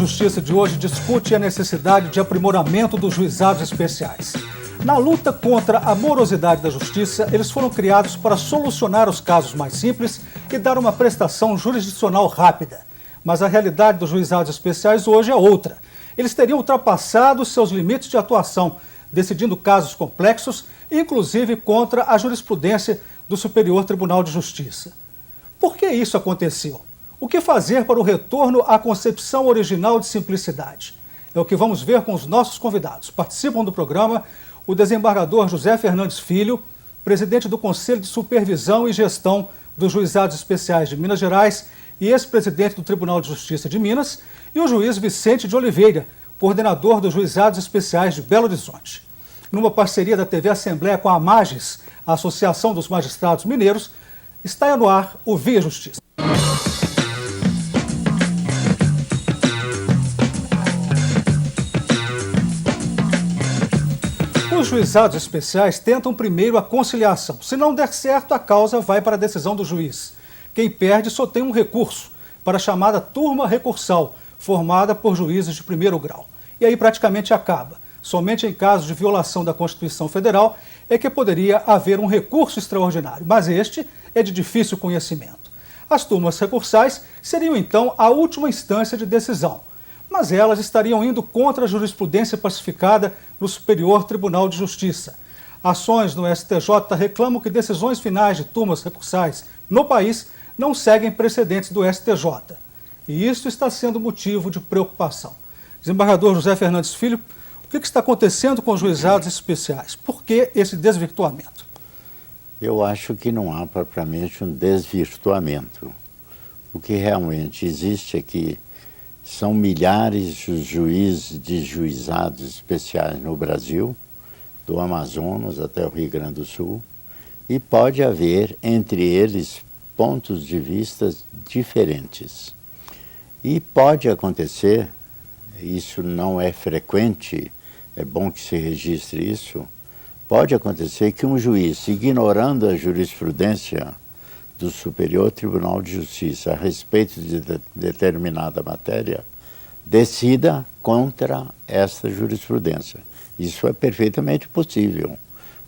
Justiça de hoje discute a necessidade de aprimoramento dos juizados especiais. Na luta contra a morosidade da justiça, eles foram criados para solucionar os casos mais simples e dar uma prestação jurisdicional rápida. Mas a realidade dos juizados especiais hoje é outra. Eles teriam ultrapassado seus limites de atuação, decidindo casos complexos, inclusive contra a jurisprudência do Superior Tribunal de Justiça. Por que isso aconteceu? O que fazer para o retorno à concepção original de simplicidade? É o que vamos ver com os nossos convidados. Participam do programa o desembargador José Fernandes Filho, presidente do Conselho de Supervisão e Gestão dos Juizados Especiais de Minas Gerais e ex-presidente do Tribunal de Justiça de Minas, e o juiz Vicente de Oliveira, coordenador dos Juizados Especiais de Belo Horizonte. Numa parceria da TV Assembleia com a AMAGES, a Associação dos Magistrados Mineiros, está no ar o Via Justiça. Os juizados especiais tentam primeiro a conciliação. Se não der certo, a causa vai para a decisão do juiz. Quem perde só tem um recurso, para a chamada turma recursal, formada por juízes de primeiro grau. E aí praticamente acaba. Somente em casos de violação da Constituição Federal é que poderia haver um recurso extraordinário, mas este é de difícil conhecimento. As turmas recursais seriam então a última instância de decisão, mas elas estariam indo contra a jurisprudência pacificada no Superior Tribunal de Justiça. Ações no STJ reclamam que decisões finais de turmas recursais no país não seguem precedentes do STJ. E isso está sendo motivo de preocupação. Desembargador José Fernandes Filho, o que está acontecendo com os juizados especiais? Por que esse desvirtuamento? Eu acho que não há propriamente um desvirtuamento. O que realmente existe é que são milhares os juízes de juizados especiais no Brasil, do Amazonas até o Rio Grande do Sul, e pode haver entre eles pontos de vista diferentes. E pode acontecer, isso não é frequente, é bom que se registre isso, pode acontecer que um juiz, ignorando a jurisprudência do Superior Tribunal de Justiça a respeito de determinada matéria, decida contra essa jurisprudência. Isso é perfeitamente possível,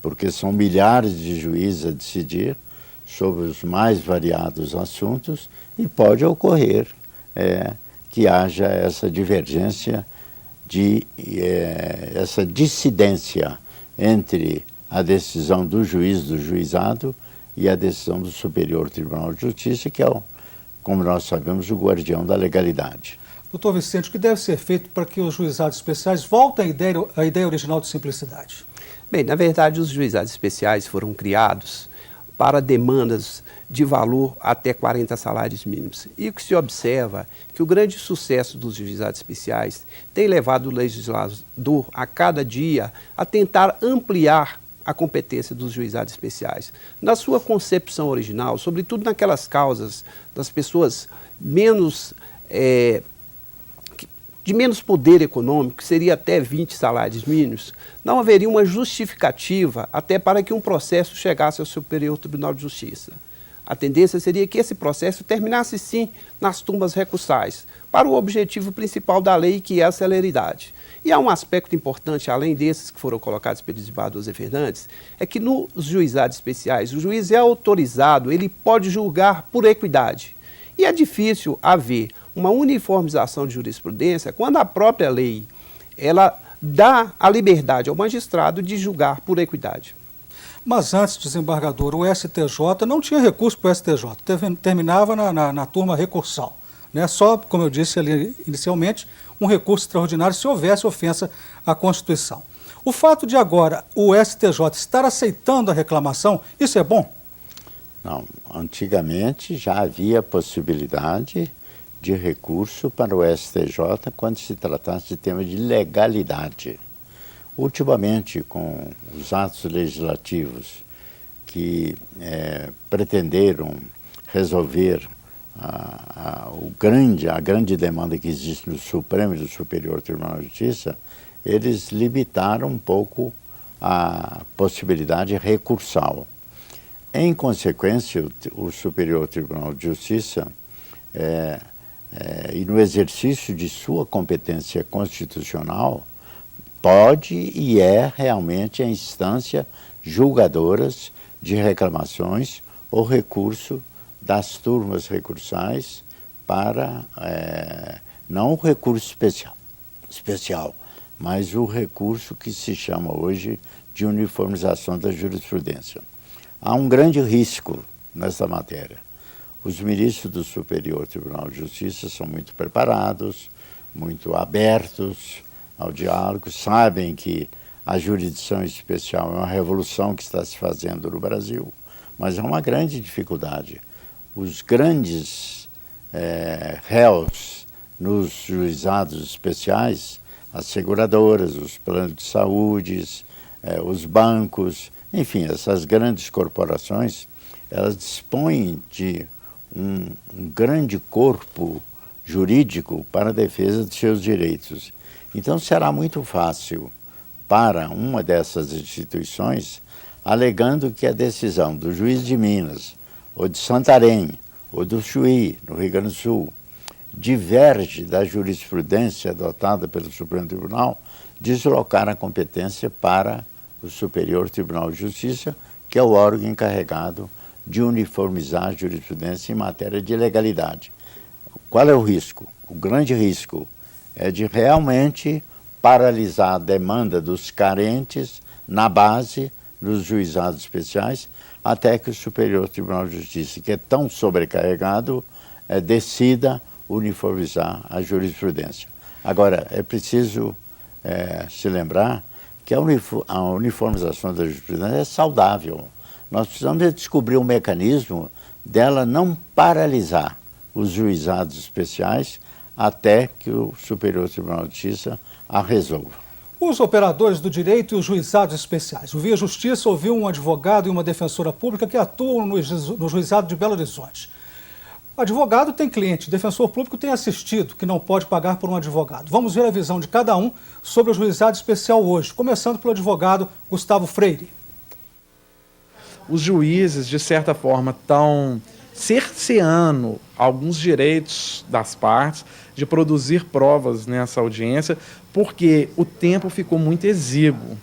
porque são milhares de juízes a decidir sobre os mais variados assuntos e pode ocorrer que haja essa divergência, essa dissidência entre a decisão do juiz do juizado e a decisão do Superior Tribunal de Justiça, que é, como nós sabemos, o guardião da legalidade. Doutor Vicente, o que deve ser feito para que os juizados especiais voltem à ideia original de simplicidade? Bem, na verdade, os juizados especiais foram criados para demandas de valor até 40 salários mínimos. E o que se observa é que o grande sucesso dos juizados especiais tem levado o legislador a cada dia a tentar ampliar a competência dos juizados especiais. Na sua concepção original, sobretudo naquelas causas das pessoas de menos poder econômico, que seria até 20 salários mínimos, não haveria uma justificativa até para que um processo chegasse ao Superior Tribunal de Justiça. A tendência seria que esse processo terminasse sim nas turmas recursais, para o objetivo principal da lei, que é a celeridade. E há um aspecto importante, além desses que foram colocados pelo desembargador José Fernandes, é que nos juizados especiais, o juiz é autorizado, ele pode julgar por equidade. E é difícil haver uma uniformização de jurisprudência quando a própria lei ela dá a liberdade ao magistrado de julgar por equidade. Mas antes, desembargador, o STJ não tinha recurso para o STJ, terminava na turma recursal. Né? Só, como eu disse ali inicialmente, um recurso extraordinário se houvesse ofensa à Constituição. O fato de agora o STJ estar aceitando a reclamação, isso é bom? Não, antigamente já havia possibilidade de recurso para o STJ quando se tratasse de tema de legalidade. Ultimamente, com os atos legislativos que pretenderam resolver a grande demanda que existe no Supremo e no Superior Tribunal de Justiça, eles limitaram um pouco a possibilidade recursal. Em consequência, o Superior Tribunal de Justiça e no exercício de sua competência constitucional, pode e é realmente a instância julgadoras de reclamações ou recurso das turmas recursais para, não o recurso especial, mas o recurso que se chama hoje de uniformização da jurisprudência. Há um grande risco nessa matéria. Os ministros do Superior Tribunal de Justiça são muito preparados, muito abertos ao diálogo, sabem que a jurisdição especial é uma revolução que está se fazendo no Brasil, mas há uma grande dificuldade. Os grandes réus nos juizados especiais, as seguradoras, os planos de saúde, os bancos, enfim, essas grandes corporações, elas dispõem de um grande corpo jurídico para a defesa de seus direitos. Então será muito fácil para uma dessas instituições, alegando que a decisão do juiz de Minas, ou de Santarém, ou do Chuí, no Rio Grande do Sul, diverge da jurisprudência adotada pelo Supremo Tribunal, deslocar a competência para o Superior Tribunal de Justiça, que é o órgão encarregado de uniformizar a jurisprudência em matéria de legalidade. Qual é o risco? O grande risco é de realmente paralisar a demanda dos carentes na base dos juizados especiais, até que o Superior Tribunal de Justiça, que é tão sobrecarregado, decida uniformizar a jurisprudência. Agora, é preciso se lembrar que a uniformização da jurisprudência é saudável. Nós precisamos descobrir um mecanismo dela não paralisar os juizados especiais até que o Superior Tribunal de Justiça a resolva. Os operadores do direito e os juizados especiais. O Via Justiça ouviu um advogado e uma defensora pública que atuam no juizado de Belo Horizonte. O advogado tem cliente, o defensor público tem assistido, que não pode pagar por um advogado. Vamos ver a visão de cada um sobre o juizado especial hoje, começando pelo advogado Gustavo Freire. Os juízes, de certa forma, estão cerceando alguns direitos das partes de produzir provas nessa audiência, porque o tempo ficou muito exíguo.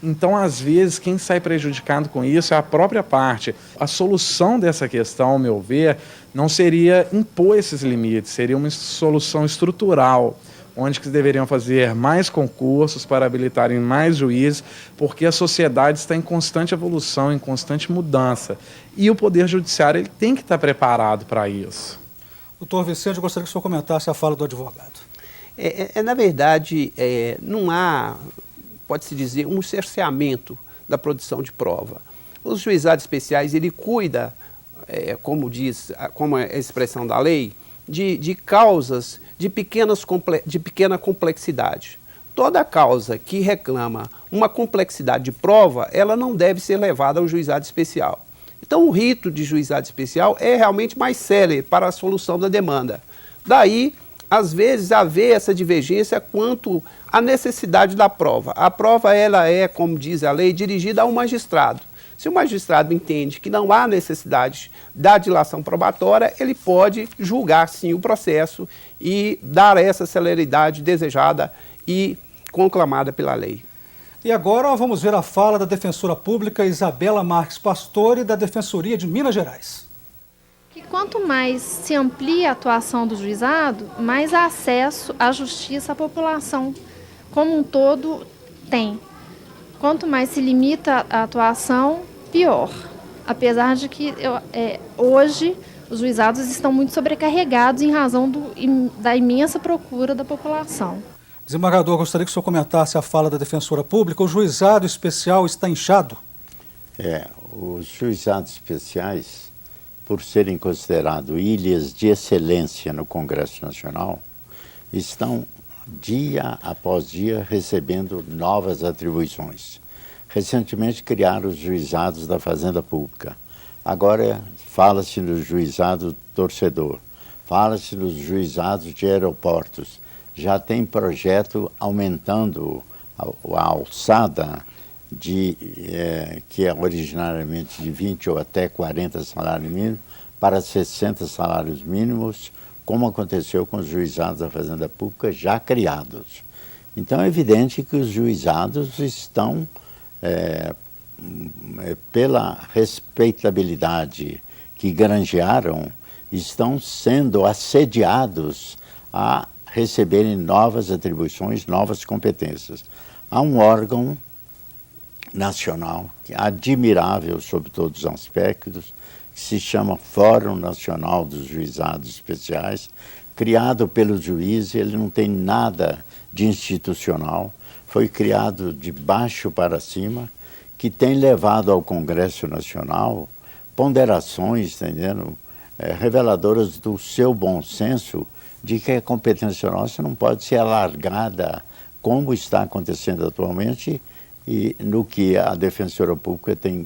Então, às vezes, quem sai prejudicado com isso é a própria parte. A solução dessa questão, ao meu ver, não seria impor esses limites, seria uma solução estrutural, onde que deveriam fazer mais concursos para habilitarem mais juízes, porque a sociedade está em constante evolução, em constante mudança. E o Poder Judiciário ele tem que estar preparado para isso. Doutor Vicente, eu gostaria que o senhor comentasse a fala do advogado. Na verdade, não há, pode-se dizer, um cerceamento da produção de prova. Os juizados especiais, ele cuida, como é a expressão da lei, de causas de pequena complexidade. Toda causa que reclama uma complexidade de prova, ela não deve ser levada ao juizado especial. Então, o rito de juizado especial é realmente mais célere para a solução da demanda. Daí, às vezes, haver essa divergência quanto à necessidade da prova. A prova, ela é, como diz a lei, dirigida ao magistrado. Se o magistrado entende que não há necessidade da dilação probatória, ele pode julgar, sim, o processo e dar essa celeridade desejada e conclamada pela lei. E agora vamos ver a fala da defensora pública Isabela Marques Pastore, da Defensoria de Minas Gerais. Que quanto mais se amplia a atuação do juizado, mais acesso à justiça a população como um todo tem. Quanto mais se limita a atuação, pior. Apesar de que hoje os juizados estão muito sobrecarregados em razão da imensa procura da população. Desembargador, gostaria que o senhor comentasse a fala da defensora pública. O juizado especial está inchado? Os juizados especiais, por serem considerados ilhas de excelência no Congresso Nacional, estão dia após dia recebendo novas atribuições. Recentemente criaram os juizados da Fazenda Pública. Agora fala-se no juizado torcedor, fala-se nos juizados de aeroportos. Já tem projeto aumentando a alçada que é originariamente de 20 ou até 40 salários mínimos para 60 salários mínimos, como aconteceu com os juizados da Fazenda Pública já criados. Então é evidente que os juizados estão, pela respeitabilidade que granjearam, estão sendo assediados a receberem novas atribuições, novas competências. Há um órgão nacional, que é admirável sob todos os aspectos, que se chama Fórum Nacional dos Juizados Especiais, criado pelo juiz. Ele não tem nada de institucional, foi criado de baixo para cima, que tem levado ao Congresso Nacional ponderações, entendendo, reveladoras do seu bom senso, de que a competência nossa não pode ser alargada, como está acontecendo atualmente, e no que a Defensoria Pública tem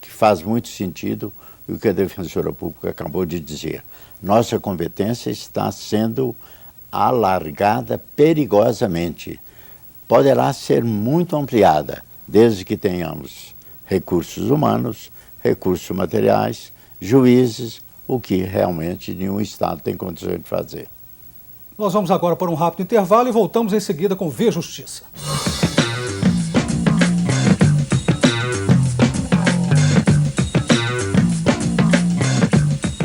que faz muito sentido o que a Defensoria Pública acabou de dizer. Nossa competência está sendo alargada perigosamente. Poderá ser muito ampliada, desde que tenhamos recursos humanos, recursos materiais, juízes, o que realmente nenhum Estado tem condições de fazer. Nós vamos agora para um rápido intervalo e voltamos em seguida com Vê Justiça.